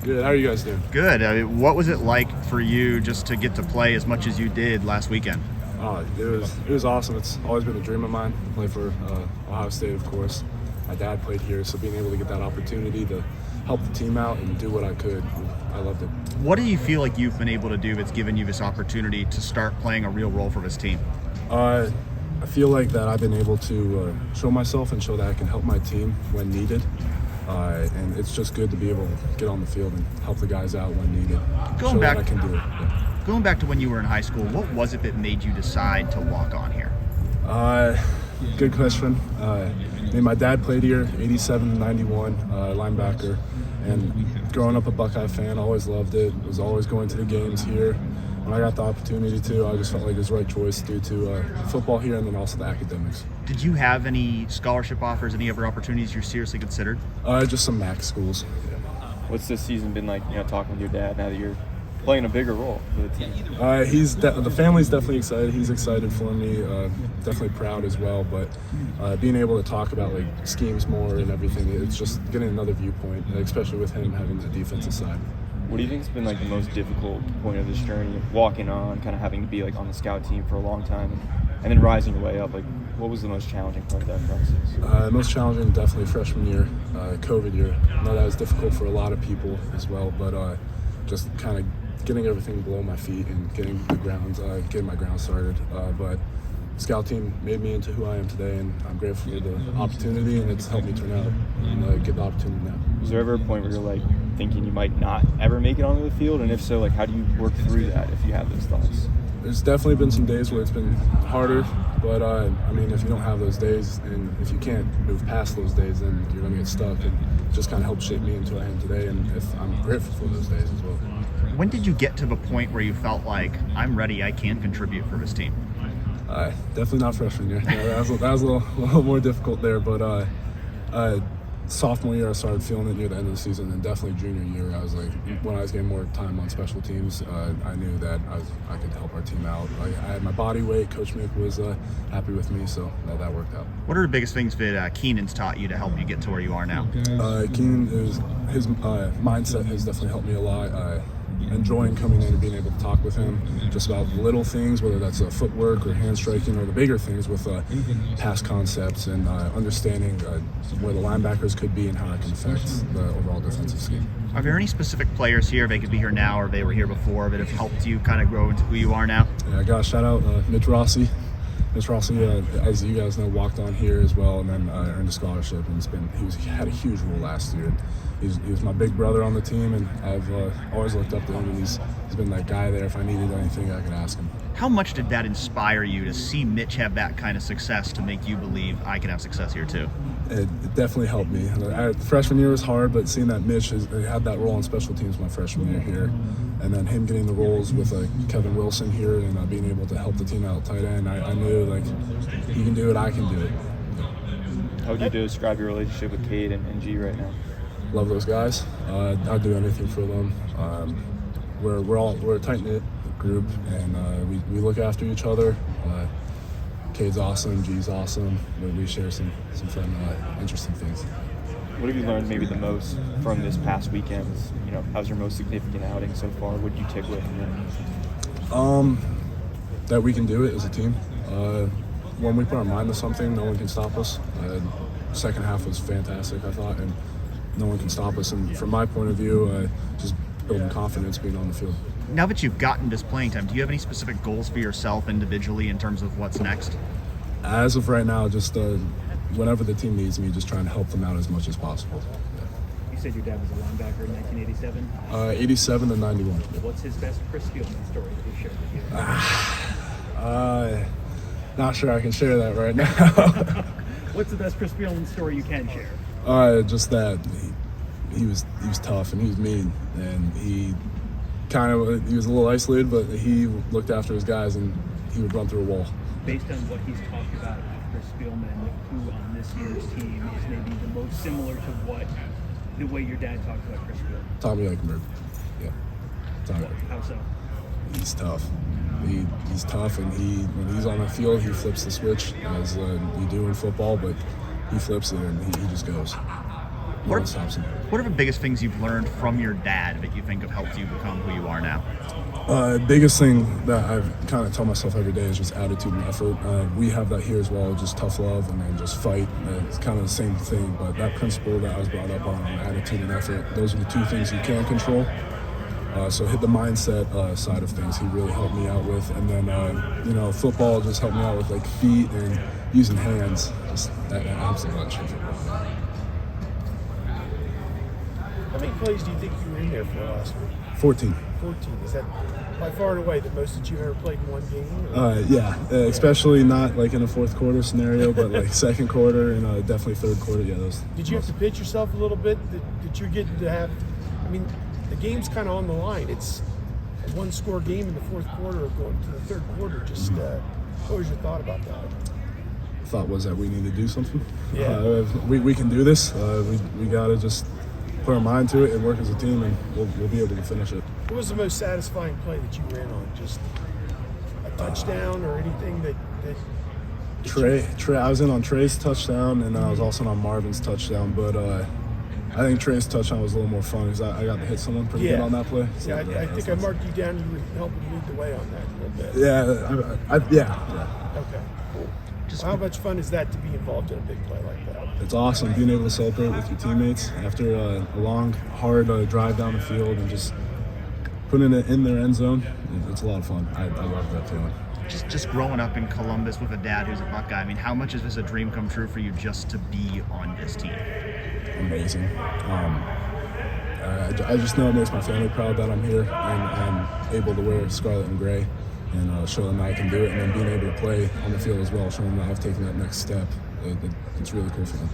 Good. How are you guys doing? Good. What was it like for you just to get to play as much as you did last weekend? It was awesome. It's always been a dream of mine to play for Ohio State, of course. My dad played here, so being able to get that opportunity to help the team out and do what I could, I loved it. What do you feel like you've been able to do that's given you this opportunity to start playing a real role for this team? I feel like that I've been able to show myself and show that I can help my team when needed. And it's just good to be able to get on the field and help the guys out when needed. Show that I can do it. Yeah. Going back to when you were in high school, what was it that made you decide to walk on here? Good question. My dad played here, 87 to 91, linebacker. And growing up a Buckeye fan, always loved it. Was always going to the games here. When I got the opportunity to, I just felt like it was the right choice due to football here and then also the academics. Did you have any scholarship offers, any other opportunities you seriously considered? Just some MAC schools. What's this season been like, talking with your dad now that you're playing a bigger role for the team? The family's definitely excited. He's excited for me. Definitely proud as well. But being able to talk about schemes more and everything, it's just getting another viewpoint, especially with him having the defensive side. What do you think has been the most difficult point of this journey, walking on, kind of having to be on the scout team for a long time, and then rising your way up? What was the most challenging part of that process? Most challenging, definitely freshman year, COVID year. I know that was difficult for a lot of people as well, but just kind of getting everything below my feet and getting my ground started. But scout team made me into who I am today, and I'm grateful for the opportunity, and it's helped me turn out and get the opportunity now. Was there ever a point where you're thinking you might not ever make it onto the field? And if so, how do you work through that if you have those thoughts? There's definitely been some days where it's been harder, but if you don't have those days and if you can't move past those days, then you're going to get stuck. And it just kind of helped shape me into who I am today, and I'm grateful for those days as well. When did you get to the point where you felt like, I'm ready, I can contribute for this team? Definitely not freshman year. That was a little more difficult there, but sophomore year I started feeling it near the end of the season, and definitely junior year when I was getting more time on special teams, I knew that I could help our team out. I had my body weight. Coach Mick was happy with me, so that worked out. What are the biggest things that Keenan's taught you to help you get to where you are now? Keenan, his mindset has definitely helped me a lot. Enjoying coming in and being able to talk with him just about little things, whether that's footwork or hand striking, or the bigger things with pass concepts and understanding where the linebackers could be and how it can affect the overall defensive scheme. Are there any specific players here, they could be here now or they were here before, that have helped you kind of grow into who you are now? Yeah, I got to shout out Mitch Rossi. Mitch Rossi, as you guys know, walked on here as well, and then earned a scholarship, and he had a huge role last year. He was my big brother on the team, and I've always looked up to him, and he's been that guy there. If I needed anything, I could ask him. How much did that inspire you to see Mitch have that kind of success to make you believe I can have success here too? It definitely helped me. Freshman year was hard, but seeing that Mitch had that role on special teams my freshman year here, and then him getting the roles with Kevin Wilson here and being able to help the team out tight end, I knew he can do it, I can do it. How would you describe your relationship with Cade and G right now? Love those guys. I'd do anything for them. We're a tight-knit group, and we look after each other. Cade's awesome, G's awesome. We share some fun, interesting things. What have you learned maybe the most from this past weekend? How's your most significant outing so far? What did you take away from it? That we can do it as a team. When we put our mind to something, no one can stop us. Second half was fantastic, I thought, and no one can stop us. And from my point of view, just building confidence being on the field. Now that you've gotten this playing time, do you have any specific goals for yourself individually in terms of what's next? As of right now, just whenever the team needs me, just trying to help them out as much as possible. You said your dad was a linebacker in 1987? 87 to 91. What's his best Chris Spielman story that he shared with you? Not sure I can share that right now. What's the best Chris Spielman story you can share? Just that he was tough and he was mean, and he was a little isolated, but he looked after his guys and he would run through a wall. Based on what he's talked about with Chris Spielman, who on this year's team is maybe the most similar to the way your dad talked about Chris Spielman? Tommy Eichenberg. Yeah. Tommy. How so? He's tough. He's tough, and when he's on the field, he flips the switch, as you do in football, but he flips it and he just goes. no one stops him. What are the biggest things you've learned from your dad that you think have helped you become who you are now? Biggest thing that I've kind of tell myself every day is just attitude and effort. We have that here as well, just tough love and then just fight. It's kind of the same thing, but that principle that I was brought up on, attitude and effort, those are the two things you can control. So hit the mindset side of things, he really helped me out with. And then, football just helped me out with like feet and using hands. Just that helps a bunch. How many plays do you think you were in there for last week? 14. 14. Is that by far and away the most that you've ever played in one game? Especially not like in a fourth quarter scenario, but like second quarter and definitely third quarter. Yeah, those. Did you have to pitch yourself a little bit that you're getting to have? I mean, the game's kind of on the line. It's a one-score game in the fourth quarter of going to the third quarter. Just what was your thought about that? Thought was that we need to do something. Yeah. We can do this. We got to just put our mind to it and work as a team, and we'll be able to finish it. What was the most satisfying play that you ran on? Just a touchdown or anything that Trey, I was in on Trey's touchdown, and I was also on Marvin's touchdown, but I think Trey's touchdown was a little more fun because I got to hit someone pretty good on that play. So, yeah, I think I marked you down. You were helping lead the way on that a little bit. Yeah. Okay, cool. How much fun is that to be involved in a big play like that? It's awesome being able to celebrate with your teammates after a long, hard drive down the field and just putting it in their end zone. It's a lot of fun. I love that feeling. Just growing up in Columbus with a dad who's a Buckeye, I mean, how much is this a dream come true for you just to be on this team? Amazing. I just know it makes my family proud that I'm here and I'm able to wear scarlet and gray and show them that I can do it, and then being able to play on the field as well, showing them that I've taken that next step. It's really cool for them.